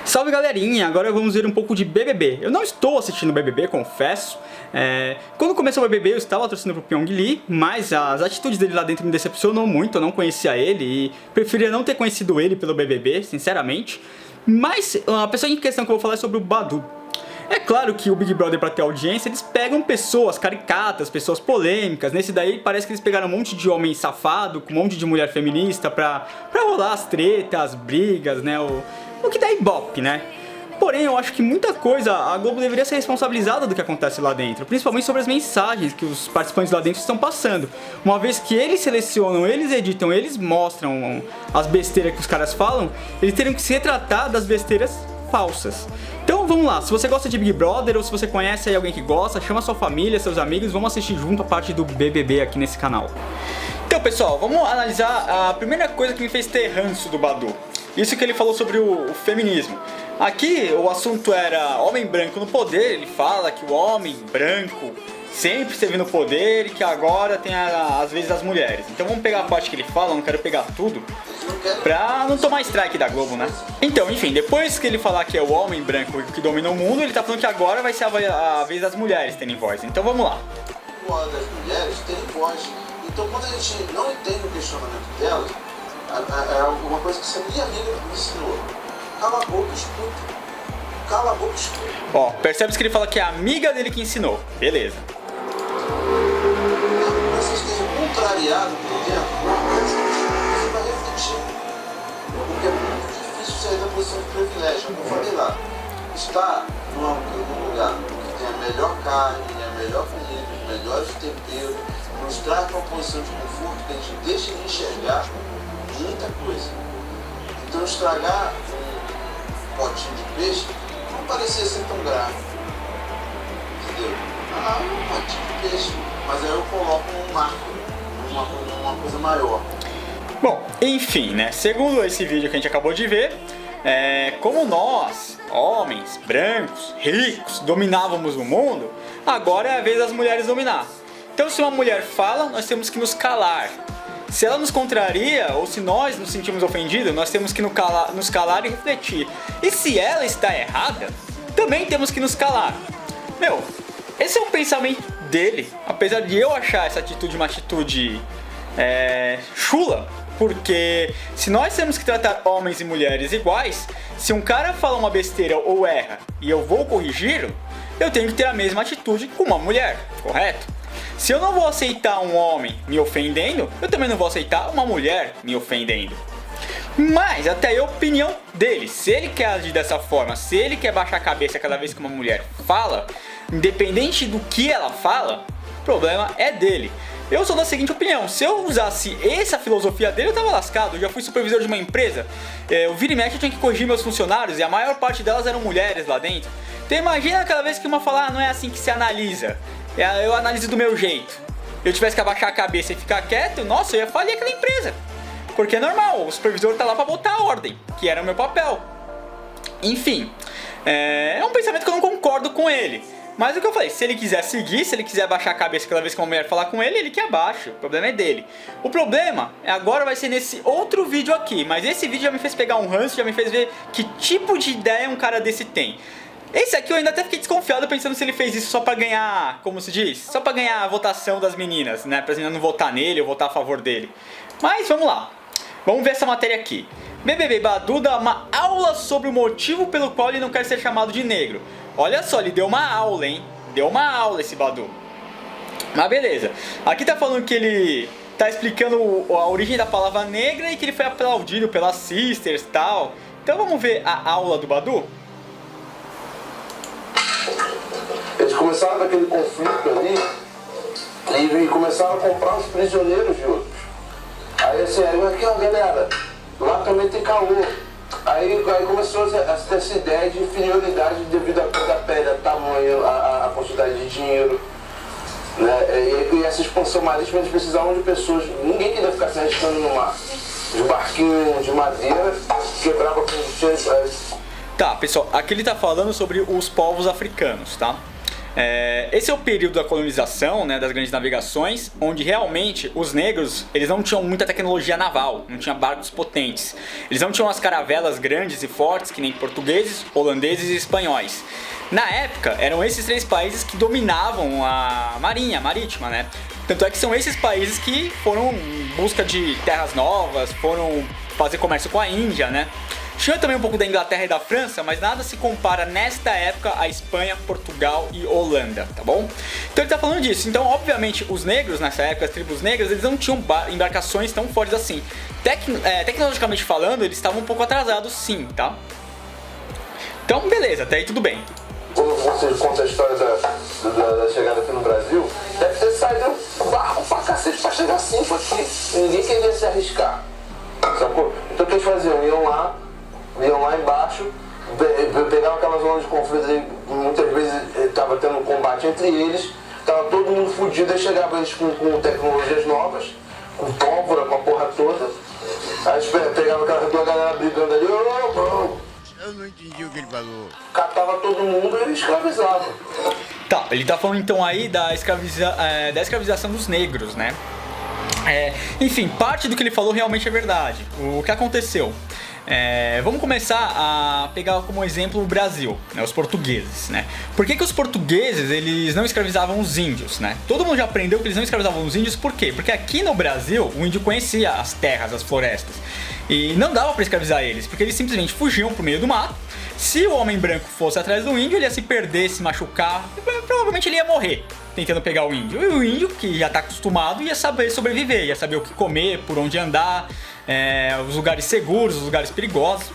Salve galerinha, agora vamos ver um pouco de BBB. Eu não estou assistindo BBB, confesso. Quando começou o BBB eu estava torcendo pro Pyong Lee, mas as atitudes dele lá dentro me decepcionou muito. Eu não conhecia ele e preferia não ter conhecido ele pelo BBB, sinceramente. Mas a pessoa em questão que eu vou falar é sobre o Badu. É claro que o Big Brother, pra ter audiência, eles pegam pessoas caricatas, pessoas polêmicas. Nesse daí parece que eles pegaram um monte de homem safado, com um monte de mulher feminista pra rolar as tretas, as brigas, né? O que dá ibope, né? Porém, eu acho que muita coisa a Globo deveria ser responsabilizada do que acontece lá dentro, principalmente sobre as mensagens que os participantes lá dentro estão passando. Uma vez que eles selecionam, eles editam, eles mostram as besteiras que os caras falam, eles teriam que se retratar das besteiras falsas. Então vamos lá, se você gosta de Big Brother ou se você conhece aí alguém que gosta, chama sua família, seus amigos, vamos assistir junto a parte do BBB aqui nesse canal. Então pessoal, vamos analisar a primeira coisa que me fez ter ranço do Badu. Isso que ele falou sobre o feminismo. Aqui o assunto era homem branco no poder. Ele fala que o homem branco sempre esteve no poder e que agora tem às vezes as mulheres. Então vamos pegar a parte que ele fala, não quero pegar tudo pra não tomar strike da Globo, né? Então, enfim, depois que ele falar que é o homem branco que domina o mundo, ele tá falando que agora vai ser a vez das mulheres terem voz. Então vamos lá. Das mulheres terem voz. Então quando a gente não entende o questionamento delas, é uma coisa que minha amiga me ensinou. Cala a boca e escuta. Cala a boca e escuta. Ó, percebe-se que ele fala que é a amiga dele que ensinou. Beleza. Você esteja contrariado por dentro, você vai refletir. Porque é muito difícil sair da posição de privilégio. Como eu falei lá, estar num lugar que tem a melhor carne, a melhor comida, os melhores temperos, nos traz para uma posição de conforto que a gente deixa de enxergar muita coisa. Então estragar um potinho de peixe não parecia ser tão grave. Entendeu? Um potinho de peixe. Mas aí eu coloco um marco, uma coisa maior. Bom, enfim, né? Segundo esse vídeo que a gente acabou de ver, como nós, homens, brancos, ricos, dominávamos o mundo, agora é a vez das mulheres dominar. Então se uma mulher fala, nós temos que nos calar. Se ela nos contraria, ou se nós nos sentimos ofendidos, nós temos que nos calar e refletir. E se ela está errada, também temos que nos calar. Meu, esse é um pensamento dele, apesar de eu achar essa atitude uma atitude chula, porque se nós temos que tratar homens e mulheres iguais, se um cara fala uma besteira ou erra e eu vou corrigi-lo, eu tenho que ter a mesma atitude com uma mulher, correto? Se eu não vou aceitar um homem me ofendendo, eu também não vou aceitar uma mulher me ofendendo. Mas até aí a opinião dele. Se ele quer agir dessa forma, se ele quer baixar a cabeça cada vez que uma mulher fala, independente do que ela fala, o problema é dele. Eu sou da seguinte opinião: se eu usasse essa filosofia dele, eu tava lascado. Eu já fui supervisor de uma empresa, eu vira e mexe, eu tinha que corrigir meus funcionários e a maior parte delas eram mulheres lá dentro. Então imagina aquela vez que uma fala, não é assim que se analisa, eu analiso do meu jeito. Eu tivesse que abaixar a cabeça e ficar quieto, nossa, eu ia falir aquela empresa. Porque é normal, o supervisor tá lá pra botar a ordem, que era o meu papel. Enfim, é um pensamento que eu não concordo com ele. Mas o que eu falei, se ele quiser seguir, se ele quiser abaixar a cabeça cada vez que uma mulher falar com ele, ele que abaixa, o problema é dele. O problema agora vai ser nesse outro vídeo aqui, mas esse vídeo já me fez pegar um ranço, já me fez ver que tipo de ideia um cara desse tem. Esse aqui eu ainda até fiquei desconfiado pensando se ele fez isso só pra ganhar, como se diz? Só pra ganhar a votação das meninas, né? Pra meninas não votar nele ou votar a favor dele. Mas vamos lá, vamos ver essa matéria aqui. BBB Badu dá uma aula sobre o motivo pelo qual ele não quer ser chamado de negro. Olha só, ele deu uma aula, hein? Deu uma aula esse Badu. Mas beleza, aqui tá falando que ele tá explicando a origem da palavra negra e que ele foi aplaudido pelas sisters e tal. Então vamos ver a aula do Badu? Eles começaram daquele conflito ali e começaram a comprar os prisioneiros de outros. Aí assim, aqui ó galera, lá também tem calor. Aí começou a ter essa ideia de inferioridade devido à cor da pele, ao tamanho, a quantidade de dinheiro. Né? E essa expansão marítima, eles precisavam de pessoas, ninguém queria ficar se arriscando no mar. De barquinho de madeira, quebrava com Tá, pessoal, aqui ele tá falando sobre os povos africanos, tá? Esse é o período da colonização, né, das grandes navegações, onde realmente os negros eles não tinham muita tecnologia naval, não tinham barcos potentes. Eles não tinham as caravelas grandes e fortes que nem portugueses, holandeses e espanhóis. Na época, eram esses 3 países que dominavam a marinha marítima, né? Tanto é que são esses países que foram em busca de terras novas, foram fazer comércio com a Índia, né? Tinha também um pouco da Inglaterra e da França, mas nada se compara nesta época a Espanha, Portugal e Holanda, tá bom? Então ele tá falando disso. Então, obviamente, os negros nessa época, as tribos negras, eles não tinham embarcações tão fortes assim. Tecnologicamente falando, eles estavam um pouco atrasados sim, tá? Então, beleza, até aí tudo bem. Quando você conta a história da chegada aqui no Brasil, deve ter saído barco pra cacete pra chegar assim, porque ninguém queria se arriscar, sacou? Então o que eles faziam? Iam lá embaixo, pegavam aquela zona de conflito aí, muitas vezes estava tendo um combate entre eles, tava todo mundo fudido, aí chegava eles com tecnologias novas, com pólvora, com a porra toda, aí pegava aquela galera brigando ali, Eu não entendi o que ele falou. catava todo mundo e escravizava. Tá, ele tá falando então aí da escravização dos negros, né? Enfim, parte do que ele falou realmente é verdade. O que aconteceu? Vamos começar a pegar como exemplo o Brasil, né, os portugueses, né? Por que os portugueses eles não escravizavam os índios, né? Todo mundo já aprendeu que eles não escravizavam os índios, por quê? Porque aqui no Brasil o índio conhecia as terras, as florestas, e não dava para escravizar eles, porque eles simplesmente fugiam pro meio do mato. Se o homem branco fosse atrás do índio, ele ia se perder, se machucar, e provavelmente ele ia morrer tentando pegar o índio. E o índio, que já tá acostumado, ia saber sobreviver, ia saber o que comer, por onde andar, os lugares seguros, os lugares perigosos.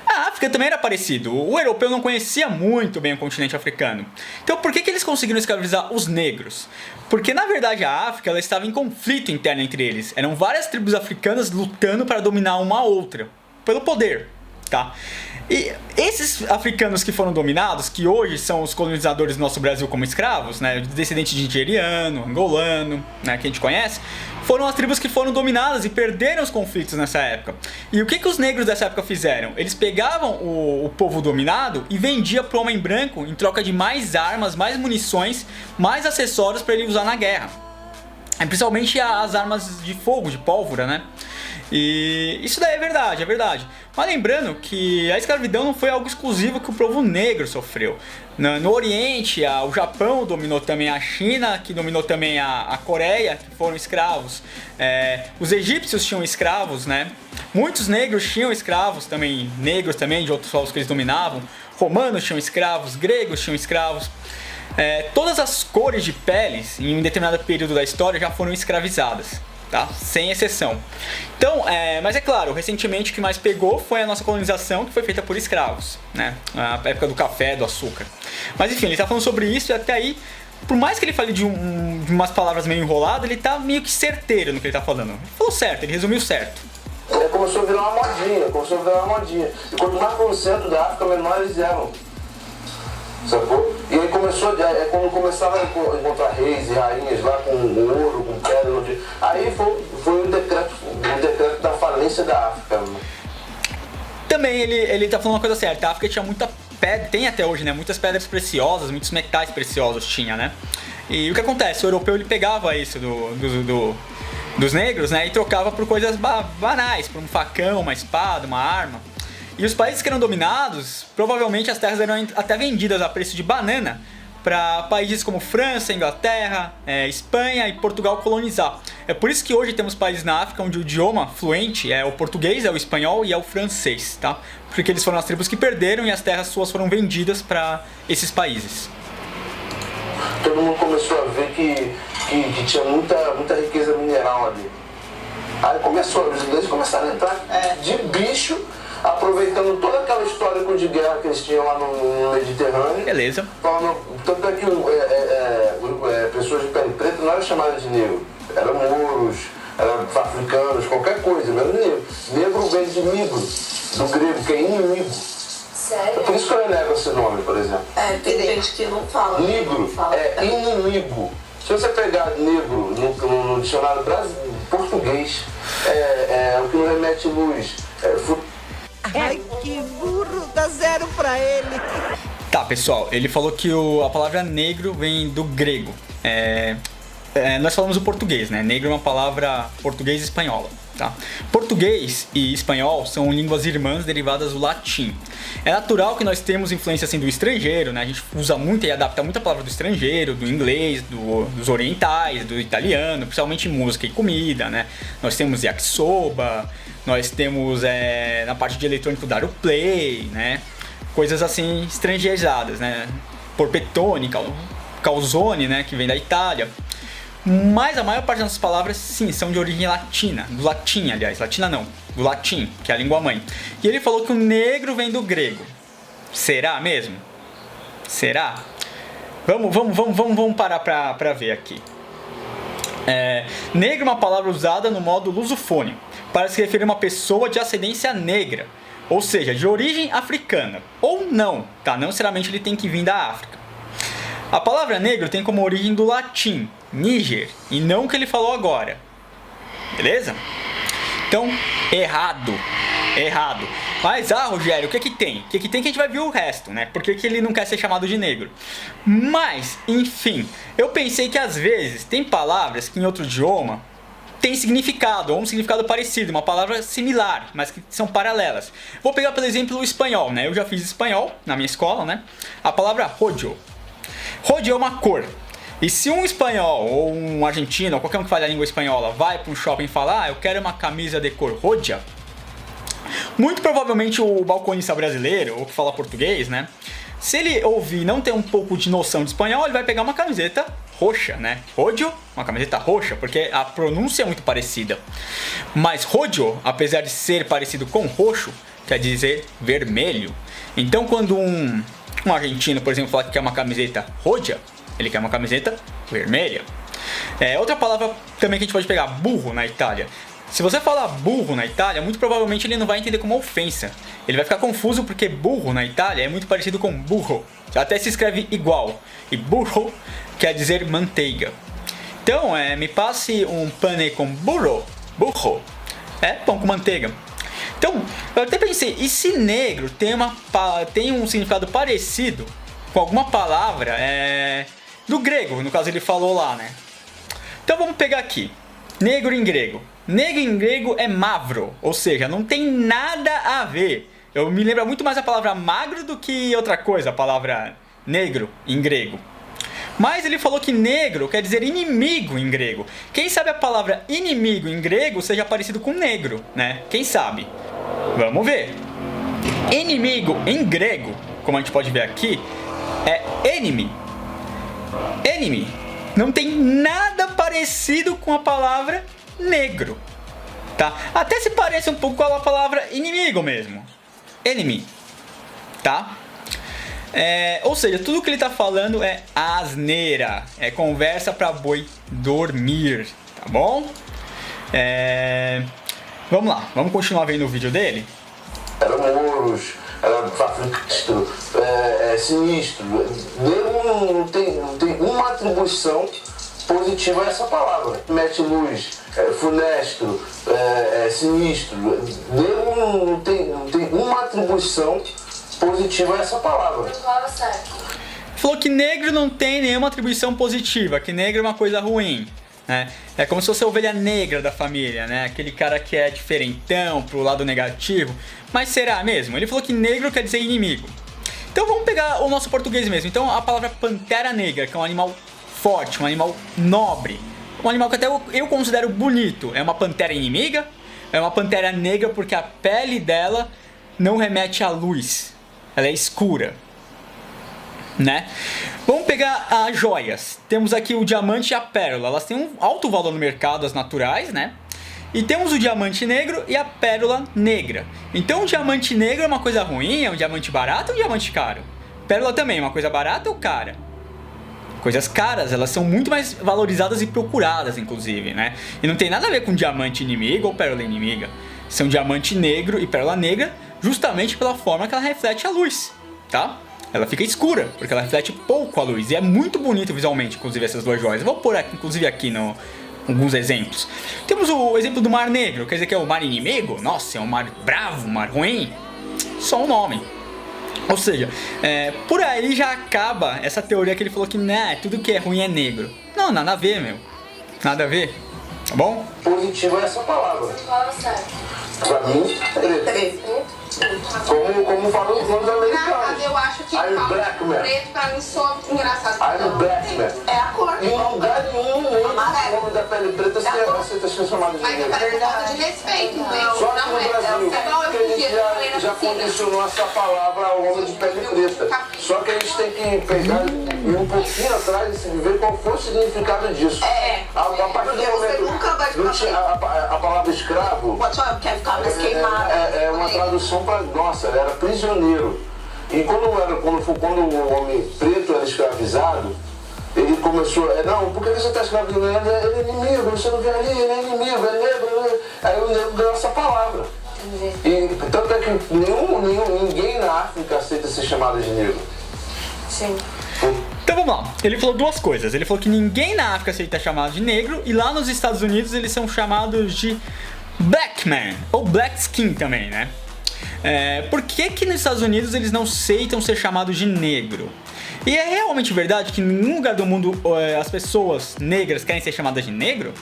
A África também era parecido. O europeu não conhecia muito bem o continente africano. Então por que eles conseguiram escravizar os negros? Porque na verdade a África ela estava em conflito interno entre eles. Eram várias tribos africanas lutando para dominar uma a outra, pelo poder, tá? E esses africanos que foram dominados, que hoje são os colonizadores do nosso Brasil como escravos, né, descendente de nigeriano, angolano, né, que a gente conhece, foram as tribos que foram dominadas e perderam os conflitos nessa época. E o que os negros dessa época fizeram? Eles pegavam o povo dominado e vendiam para o homem branco em troca de mais armas, mais munições, mais acessórios para ele usar na guerra. Principalmente as armas de fogo, de pólvora, né? E isso daí é verdade, é verdade. Mas lembrando que a escravidão não foi algo exclusivo que o povo negro sofreu. No Oriente, o Japão dominou também a China, que dominou também a Coreia, que foram escravos. Os egípcios tinham escravos, né? Muitos negros tinham escravos também, negros também, de outros povos que eles dominavam. Romanos tinham escravos, gregos tinham escravos. Todas as cores de peles, em um determinado período da história, já foram escravizadas. Tá? Sem exceção. Então, mas é claro, recentemente o que mais pegou foi a nossa colonização, que foi feita por escravos, né? A época do café, do açúcar. Mas enfim, ele tá falando sobre isso e até aí, por mais que ele fale de umas palavras meio enroladas, ele tá meio que certeiro no que ele tá falando. Ele falou certo, ele resumiu certo. Começou a virar uma modinha, E quanto mais pro centro da África, menor eles eram. Sacou? E aí quando começava a encontrar reis e rainhas lá com ouro, com pedra, aí foi o decreto da falência da África. Também ele tá falando uma coisa certa, a África tinha muita pedra, tem até hoje, né? Muitas pedras preciosas, muitos metais preciosos tinha, né? E o que acontece? O europeu ele pegava isso dos negros, né? E trocava por coisas banais, por um facão, uma espada, uma arma. E os países que eram dominados, provavelmente as terras eram até vendidas a preço de banana para países como França, Inglaterra, Espanha e Portugal colonizar. É por isso que hoje temos países na África onde o idioma fluente é o português, é o espanhol e é o francês, tá? Porque eles foram as tribos que perderam e as terras suas foram vendidas para esses países. Todo mundo começou a ver que tinha muita riqueza mineral ali. Aí os ingleses começaram a entrar de bicho, aproveitando toda aquela histórico de guerra que eles tinham lá no Mediterrâneo. Beleza. Tanto é que pessoas de pele preta não eram chamadas de negro. Eram mouros, eram africanos, qualquer coisa, mas negro. Negro vem de migro, do grego, que é inimigo. Sério? É por isso que eu renego esse nome, por exemplo. Tem gente que não fala. Negro é inimigo. Se você pegar negro no dicionário português, o que não remete luz. Ai, que burro, dá 0 pra ele. Tá, pessoal, ele falou que a palavra negro vem do grego. Nós falamos o português, né? Negro é uma palavra português e espanhola, tá? Português e espanhol são línguas irmãs derivadas do latim. É natural que nós temos influência assim do estrangeiro, né? A gente usa muito e adapta muita palavra do estrangeiro, do inglês, dos orientais, do italiano, principalmente em música e comida, né? Nós temos yakisoba, nós temos na parte de eletrônico dar o play, né? Coisas assim estrangeirizadas, né? Porpetone, calzone, né? Que vem da Itália. Mas a maior parte das nossas palavras, sim, são de origem latina. Do latim, aliás. Latina não. Do latim, que é a língua mãe. E ele falou que o negro vem do grego. Será mesmo? Será? Vamos parar pra ver aqui. Negro é uma palavra usada no modo lusofônico para se referir a uma pessoa de ascendência negra. Ou seja, de origem africana. Ou não, tá? Não necessariamente ele tem que vir da África. A palavra negro tem como origem do latim, Níger, e não o que ele falou agora. Beleza? Então, errado. Mas, Rogério, o que tem? O que tem que a gente vai ver o resto, né? Por que ele não quer ser chamado de negro? Mas, enfim, eu pensei que às vezes tem palavras que em outro idioma tem significado, ou um significado parecido, uma palavra similar, mas que são paralelas. Vou pegar, por exemplo, o espanhol, né? Eu já fiz espanhol na minha escola, né? A palavra rojo. Rojo é uma cor. E se um espanhol ou um argentino ou qualquer um que fale a língua espanhola vai para um shopping e falar, eu quero uma camisa de cor roja, muito provavelmente o balconista brasileiro, ou que fala português, né? Se ele ouvir e não ter um pouco de noção de espanhol, ele vai pegar uma camiseta roxa, né? Rojo, uma camiseta roxa, porque a pronúncia é muito parecida. Mas rojo, apesar de ser parecido com roxo, quer dizer vermelho. Então quando um argentino, por exemplo, fala que quer uma camiseta roja, ele quer uma camiseta vermelha. Outra palavra também que a gente pode pegar, burro na Itália. Se você falar burro na Itália, muito provavelmente ele não vai entender como ofensa. Ele vai ficar confuso porque burro na Itália é muito parecido com burro. Até se escreve igual. E burro quer dizer manteiga. Então, me passe um pane com burro. Burro. Pão com manteiga. Então, eu até pensei, e se negro tem um significado parecido com alguma palavra do grego, no caso ele falou lá, né? Então vamos pegar aqui, negro em grego. Negro em grego é mavro, ou seja, não tem nada a ver. Eu me lembro muito mais a palavra magro do que outra coisa, a palavra negro em grego. Mas ele falou que negro quer dizer inimigo em grego. Quem sabe a palavra inimigo em grego seja parecido com negro, né? Quem sabe? Vamos ver. Inimigo em grego, como a gente pode ver aqui, é enemy. Enemy. Não tem nada parecido com a palavra negro, tá? Até se parece um pouco com a palavra inimigo mesmo. Enemy, tá? Ou seja, tudo que ele tá falando é asneira, é conversa pra boi dormir, tá bom? Vamos lá, vamos continuar vendo o vídeo dele? Era mouros, era sinistro. Não tem uma atribuição positiva a essa palavra. Mete luz, funesto, sinistro. Não tem uma atribuição positiva a essa palavra. Falou que negro não tem nenhuma atribuição positiva, que negro é uma coisa ruim, né? É como se fosse a ovelha negra da família, né? Aquele cara que é diferentão, pro lado negativo. Mas será mesmo? Ele falou que negro quer dizer inimigo. Então vamos pegar o nosso português mesmo. Então a palavra pantera negra, que é um animal forte, um animal nobre, um animal que até eu considero bonito. É uma pantera inimiga? É uma pantera negra porque a pele dela não remete à luz. Ela é escura, né? Vamos pegar as joias. Temos aqui o diamante e a pérola. Elas têm um alto valor no mercado, as naturais, né? E temos o diamante negro e a pérola negra. Então o diamante negro é uma coisa ruim? É um diamante barato ou um diamante caro? Pérola também é uma coisa barata ou cara? Coisas caras, elas são muito mais valorizadas e procuradas, inclusive, né? E não tem nada a ver com diamante inimigo ou pérola inimiga. São diamante negro e pérola negra justamente pela forma que ela reflete a luz, tá? Ela fica escura, porque ela reflete pouco a luz. E é muito bonito visualmente, inclusive, essas duas joias. Eu vou pôr aqui, inclusive aqui alguns exemplos. Temos o exemplo do Mar Negro, quer dizer que é o mar inimigo? Nossa, é um mar bravo, um mar ruim? Só um nome. Ou seja, por aí já acaba essa teoria que ele falou que né, tudo que é ruim é negro. Não, nada a ver, meu. Nada a ver. Tá bom? Positivo é essa palavra. Fala sério. Pra mim, preto. Como falam os americanos. Eu acho que I'm black man. preto pra mim só engraçado. I'm black man. É a cor. Em lugar nenhum, o homem da pele preta aceita ser chamado de Mas negro. é falta de respeito, né? Só que Não no é. Brasil, É igual eu que a gente podia, eu falei na já piscina. condicionou essa palavra ao homem de pele preta. Só que a gente tem que pegar e ir um pouquinho atrás e ver qual foi o significado disso. A partir do momento nunca vai não tinha a palavra escravo, Quer ficar mais queimado. é uma tradução para, nossa, era prisioneiro. E quando o homem preto era escravizado, ele começou, não, por que você está escravizando? Ele é inimigo, você não vê ali, ele é inimigo, é negro. Aí o negro deu essa palavra. E tanto é que ninguém na África aceita ser chamado de negro. Sim. Então vamos lá, ele falou duas coisas. Ele falou que ninguém na África aceita chamado de negro, e lá nos Estados Unidos eles são chamados de black man, ou black skin também, né? Por que nos Estados Unidos eles não aceitam ser chamados de negro? E é realmente verdade que em nenhum lugar do mundo as pessoas negras querem ser chamadas de negro?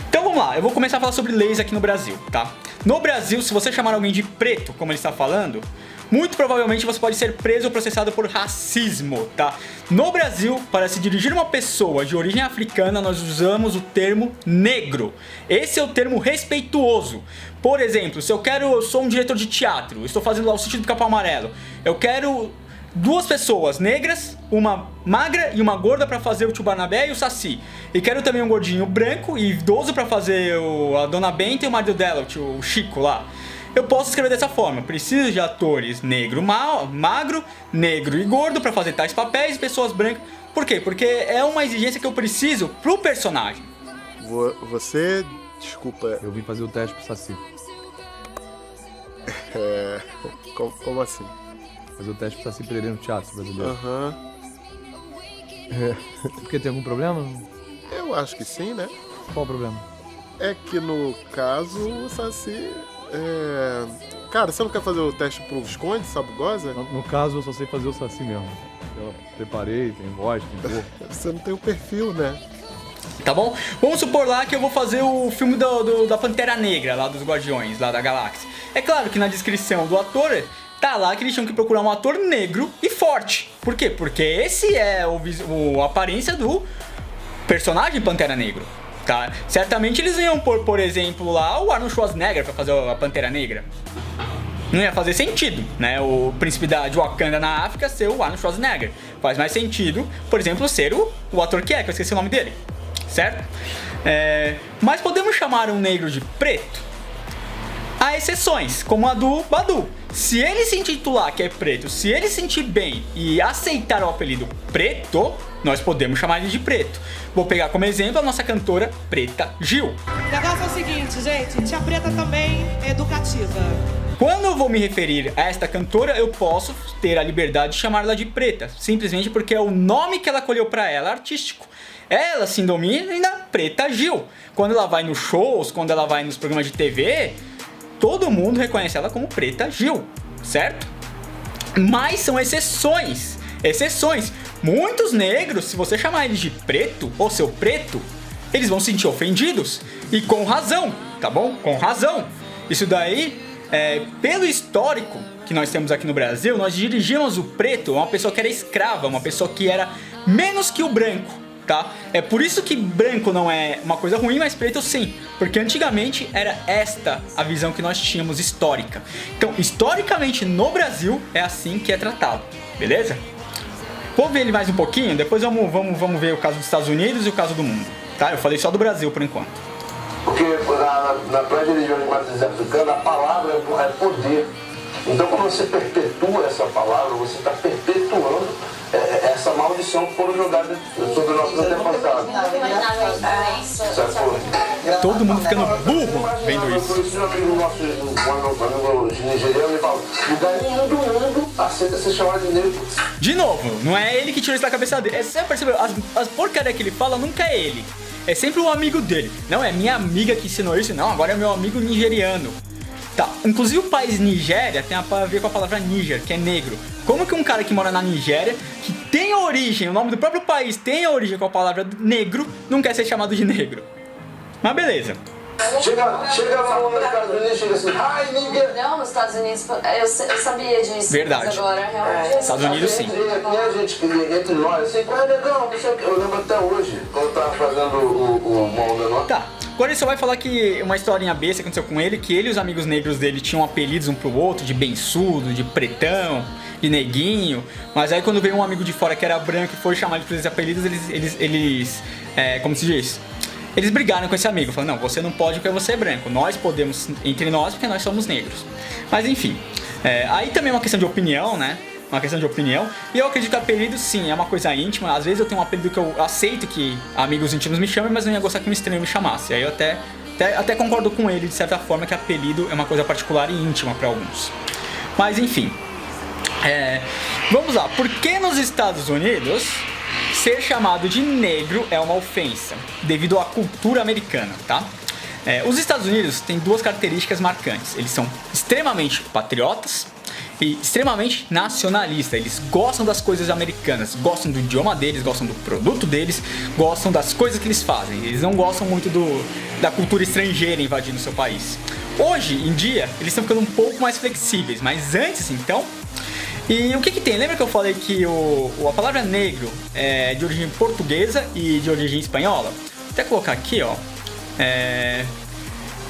Então vamos lá, eu vou começar a falar sobre leis aqui no Brasil, tá? No Brasil, se você chamar alguém de preto, como ele está falando, muito provavelmente você pode ser preso ou processado por racismo, tá? No Brasil, para se dirigir a uma pessoa de origem africana, nós usamos o termo negro. Esse é o termo respeituoso. Por exemplo, se eu sou um diretor de teatro, estou fazendo lá o Sítio do Capão Amarelo, eu quero duas pessoas negras, uma magra e uma gorda para fazer o Tio Barnabé e o Saci. E quero também um gordinho branco e idoso para fazer a Dona Benta e o marido dela, o Chico lá. Eu posso escrever dessa forma: preciso de atores negro, magro, negro e gordo para fazer tais papéis e pessoas brancas. Por quê? Porque é uma exigência que eu preciso pro personagem. Você... Desculpa. Eu vim fazer o teste pro Saci. Como assim? Fazer o teste pro Saci Pereira no teatro brasileiro. Aham. Porque tem algum problema? Eu acho que sim, né? Qual o problema? É que no caso, o Saci... Cara, você não quer fazer o teste pro Visconde, Sabugosa? No caso, eu só sei fazer o Saci mesmo. Eu preparei, tem voz, tem cor. Você não tem o perfil, né? Tá bom? Vamos supor lá que eu vou fazer o filme da Pantera Negra, lá dos Guardiões, lá da Galáxia. É claro que na descrição do ator tá lá que eles tinham que procurar um ator negro e forte. Por quê? Porque esse é a aparência do personagem Pantera Negra. Tá? Certamente eles iam pôr, por exemplo, lá o Arnold Schwarzenegger pra fazer a Pantera Negra. Não ia fazer sentido, né? O príncipe de Wakanda na África ser o Arnold Schwarzenegger. Faz mais sentido, por exemplo, ser o ator que eu esqueci o nome dele. Certo? Mas podemos chamar um negro de preto? Há exceções, como a do Badu. Se ele se intitular que é preto, se ele se sentir bem e aceitar o apelido preto, nós podemos chamar ele de preto. Vou pegar como exemplo a nossa cantora Preta Gil. O negócio é o seguinte, gente, tia Preta também é educativa. Quando eu vou me referir a esta cantora, eu posso ter a liberdade de chamá-la de Preta, simplesmente porque é o nome que ela escolheu para ela artístico. Ela se denomina Preta Gil. Quando ela vai nos shows, quando ela vai nos programas de TV, todo mundo reconhece ela como Preta Gil, certo? Mas são exceções. Muitos negros, se você chamar eles de preto ou seu preto, eles vão se sentir ofendidos. E com razão, tá bom? Com razão. Isso daí, pelo histórico que nós temos aqui no Brasil, nós dirigimos o preto a uma pessoa que era escrava, uma pessoa que era menos que o branco, tá? É por isso que branco não é uma coisa ruim, mas preto sim. Porque antigamente era esta a visão que nós tínhamos histórica. Então, historicamente no Brasil, é assim que é tratado, beleza? Vou ver ele mais um pouquinho, depois vamos ver o caso dos Estados Unidos e o caso do mundo, tá? Eu falei só do Brasil por enquanto. Porque na religião de matriz africana, a palavra é poder. Então, quando você perpetua essa palavra, você está perpetuando essa maldição que foram jogadas sobre nossos antepassados. Todo mundo ficando burro vendo isso. Por isso, um amigo nigeriano me fala: lugar nenhum do mundo aceita ser chamado de negro. De novo, não é ele que tirou isso da cabeça dele. Você percebeu? As porcarias que ele fala nunca é ele. É sempre um amigo dele. Não, é minha amiga que ensinou isso. Não, agora é meu amigo nigeriano. Tá, inclusive o país Nigéria tem a ver com a palavra Níger, que é negro. Como que um cara que mora na Nigéria, que tem origem, o nome do próprio país tem a origem com a palavra negro, não quer ser chamado de negro? Mas beleza. Chega lá nos Estados Unidos, chega assim, ai, ninguém. Não, nos Estados Unidos, eu sabia disso. Verdade. Mas agora, realmente. Estados Unidos, sim. Aqui a gente, entre nós, assim, qual é legal? Eu lembro até hoje, quando eu tava fazendo o Mão da Nota. Tá, agora ele só vai falar que uma historinha besta aconteceu com ele, que ele e os amigos negros dele tinham apelidos um pro outro, de bençudo, de pretão, de neguinho, mas aí quando veio um amigo de fora que era branco e foi chamar ele por esses apelidos, eles como se diz? Eles brigaram com esse amigo, falando, não, você não pode porque você é branco, nós podemos entre nós porque nós somos negros. Mas enfim, aí também é uma questão de opinião, né? Uma questão de opinião. E eu acredito que apelido, sim, é uma coisa íntima. Às vezes eu tenho um apelido que eu aceito que amigos íntimos me chamem, mas não ia gostar que um estranho me chamasse. Aí eu até concordo com ele, de certa forma, que apelido é uma coisa particular e íntima para alguns. Mas enfim, vamos lá. Por que nos Estados Unidos ser chamado de negro é uma ofensa? Devido à cultura americana, tá? Os Estados Unidos têm duas características marcantes. Eles são extremamente patriotas e extremamente nacionalistas. Eles gostam das coisas americanas, gostam do idioma deles, gostam do produto deles, gostam das coisas que eles fazem. Eles não gostam muito da cultura estrangeira invadindo o seu país. Hoje em dia, eles estão ficando um pouco mais flexíveis, mas antes, então... E o que tem? Lembra que eu falei que a palavra negro é de origem portuguesa e de origem espanhola? Vou até colocar aqui, ó.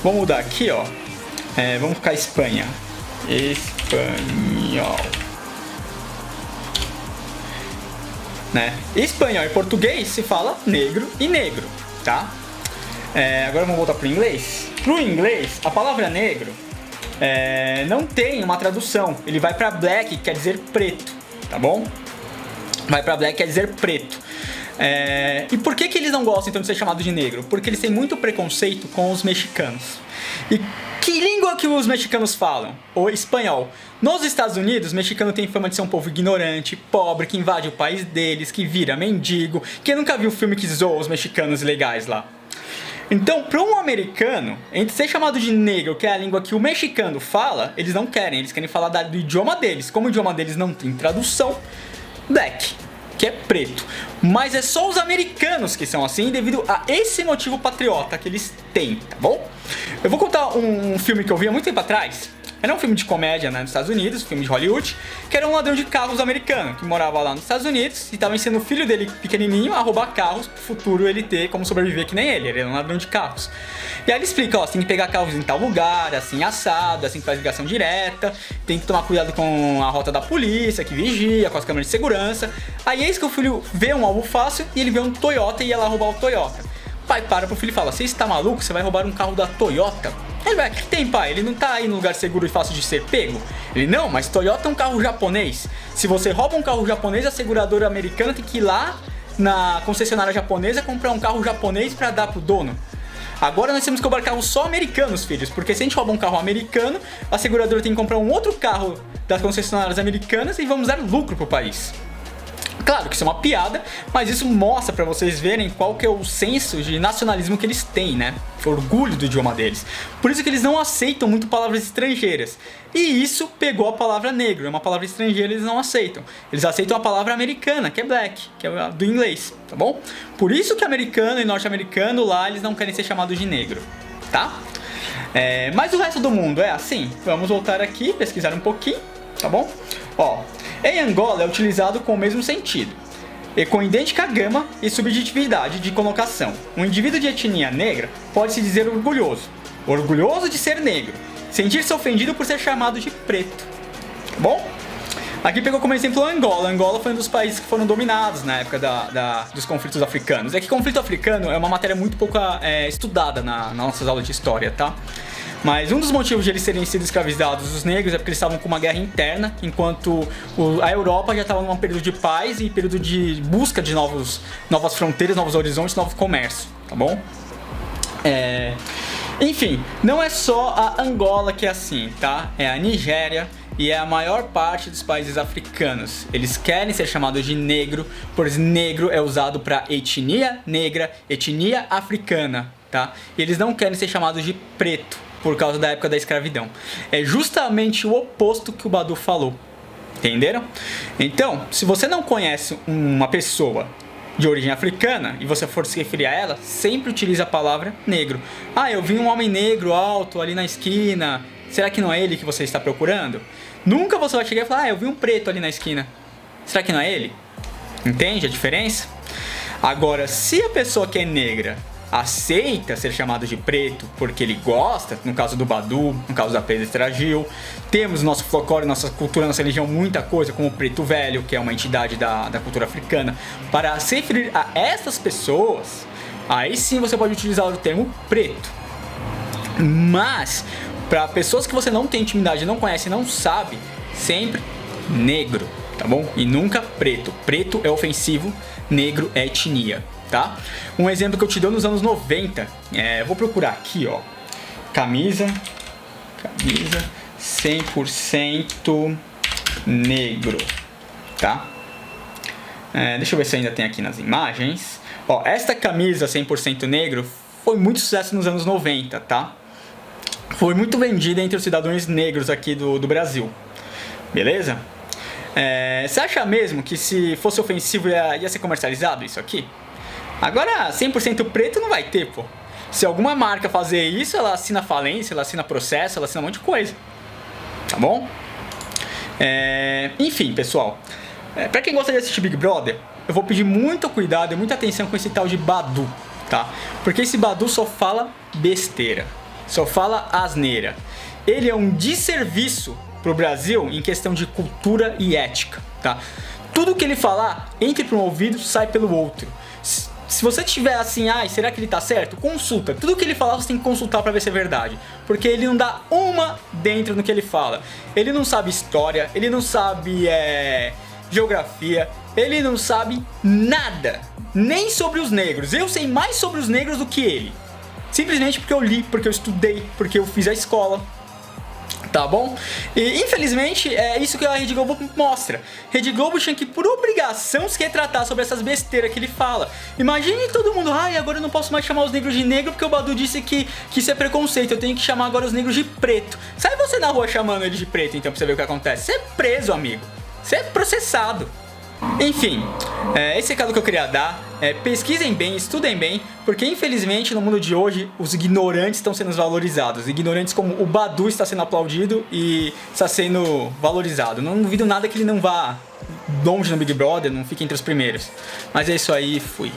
Vamos mudar aqui, ó. Vamos ficar Espanha. Espanhol. Né? Espanhol e português se fala negro e negro, tá? Agora vamos voltar pro inglês. Pro inglês, a palavra negro não tem uma tradução. Ele vai pra black, que quer dizer preto, tá bom? Vai pra black, quer dizer preto. E por que eles não gostam então de ser chamados de negro? Porque eles têm muito preconceito com os mexicanos. E que língua que os mexicanos falam? O espanhol. Nos Estados Unidos, o mexicano tem fama de ser um povo ignorante, pobre, que invade o país deles, que vira mendigo. Quem nunca viu o filme que zoa os mexicanos legais lá? Então, para um americano, entre ser chamado de negro, que é a língua que o mexicano fala, eles não querem. Eles querem falar do idioma deles. Como o idioma deles não tem tradução, black, que é preto. Mas é só os americanos que são assim devido a esse motivo patriota que eles têm, tá bom? Eu vou contar um filme que eu vi há muito tempo atrás. Era um filme de comédia, né, nos Estados Unidos, um filme de Hollywood, que era um ladrão de carros americano, que morava lá nos Estados Unidos e estava ensinando o filho dele, pequenininho, a roubar carros, pro futuro ele ter como sobreviver que nem ele era um ladrão de carros. E aí ele explica, ó, você tem que pegar carros em tal lugar, assim assado, assim que faz ligação direta, tem que tomar cuidado com a rota da polícia, que vigia, com as câmeras de segurança. Aí eis que o filho vê um alvo fácil e ele vê um Toyota e ia lá roubar o Toyota. O pai para pro filho e fala, você está maluco? Você vai roubar um carro da Toyota? Ele vai, o que tem, pai? Ele não tá aí no lugar seguro e fácil de ser pego? Ele, não, mas Toyota é um carro japonês. Se você rouba um carro japonês, a seguradora americana tem que ir lá na concessionária japonesa comprar um carro japonês pra dar pro dono. Agora nós temos que roubar carros só americanos, filhos, porque se a gente roubar um carro americano, a seguradora tem que comprar um outro carro das concessionárias americanas e vamos dar lucro pro país. Claro que isso é uma piada, mas isso mostra pra vocês verem qual que é o senso de nacionalismo que eles têm, né? Orgulho do idioma deles. Por isso que eles não aceitam muito palavras estrangeiras. E isso pegou a palavra negro, é uma palavra estrangeira, eles não aceitam. Eles aceitam a palavra americana, que é black, que é do inglês, tá bom? Por isso que americano e norte-americano lá, eles não querem ser chamados de negro, tá? Mas o resto do mundo é assim. Vamos voltar aqui, pesquisar um pouquinho, tá bom? Ó, em Angola é utilizado com o mesmo sentido, e com idêntica gama e subjetividade de colocação. Um indivíduo de etnia negra pode se dizer orgulhoso de ser negro, sentir-se ofendido por ser chamado de preto, tá bom? Aqui pegou como exemplo Angola. Angola foi um dos países que foram dominados na época dos conflitos africanos. É que conflito africano é uma matéria muito pouco estudada nas nossas aulas de história, tá? Mas um dos motivos de eles terem sido escravizados, os negros, é porque eles estavam com uma guerra interna, enquanto a Europa já estava num período de paz e período de busca de novas fronteiras, novos horizontes, novo comércio, tá bom? Enfim, não é só a Angola que é assim, tá? É a Nigéria e é a maior parte dos países africanos. Eles querem ser chamados de negro, pois negro é usado para etnia negra, etnia africana, tá? E eles não querem ser chamados de preto, por causa da época da escravidão. É justamente o oposto que o Badu falou. Entenderam? Então, se você não conhece uma pessoa de origem africana e você for se referir a ela, sempre utilize a palavra negro. Ah, eu vi um homem negro alto ali na esquina. Será que não é ele que você está procurando? Nunca você vai chegar e falar, ah, eu vi um preto ali na esquina. Será que não é ele? Entende a diferença? Agora, se a pessoa que é negra aceita ser chamado de preto porque ele gosta, no caso do Badu, no caso da Pedra Gil, temos nosso folclore, nossa cultura, nossa religião, muita coisa, como o Preto Velho, que é uma entidade da cultura africana, para se referir a essas pessoas, aí sim você pode utilizar o termo preto. Mas, para pessoas que você não tem intimidade, não conhece, não sabe, sempre negro, tá bom? E nunca preto. Preto é ofensivo, negro é etnia. Tá? Um exemplo que eu te dou nos anos 90, eu vou procurar aqui, ó, camisa 100% negro, tá? Deixa eu ver se ainda tem aqui nas imagens. Ó, esta camisa 100% negro foi muito sucesso nos anos 90, tá? Foi muito vendida entre os cidadãos negros aqui do Brasil, beleza? Você acha mesmo que se fosse ofensivo ia ser comercializado isso aqui? Agora, 100% preto não vai ter, pô. Se alguma marca fazer isso, ela assina falência, ela assina processo, ela assina um monte de coisa. Tá bom? Enfim, pessoal. Pra quem gosta de assistir Big Brother, eu vou pedir muito cuidado e muita atenção com esse tal de Badu, tá? Porque esse Badu só fala besteira, só fala asneira. Ele é um desserviço pro Brasil em questão de cultura e ética, tá? Tudo que ele falar, entra por um ouvido, sai pelo outro. Se você tiver assim, será que ele tá certo? Consulta. Tudo que ele falar você tem que consultar pra ver se é verdade. Porque ele não dá uma dentro no que ele fala. Ele não sabe história, ele não sabe geografia, ele não sabe nada. Nem sobre os negros. Eu sei mais sobre os negros do que ele. Simplesmente porque eu li, porque eu estudei, porque eu fiz a escola. Tá bom? E infelizmente é isso que a Rede Globo mostra. Rede Globo tinha que, por obrigação, se retratar sobre essas besteiras que ele fala. Imagine todo mundo, agora eu não posso mais chamar os negros de negro porque o Badu disse que isso é preconceito, eu tenho que chamar agora os negros de preto. Sai você na rua chamando eles de preto então pra você ver o que acontece. Você é preso, amigo. Você é processado. Enfim, esse recado que eu queria dar pesquisem bem, estudem bem, porque infelizmente no mundo de hoje os ignorantes estão sendo valorizados. Ignorantes como o Badu está sendo aplaudido e está sendo valorizado. Não duvido nada que ele não vá longe no Big Brother, não fique entre os primeiros. Mas é isso aí, fui.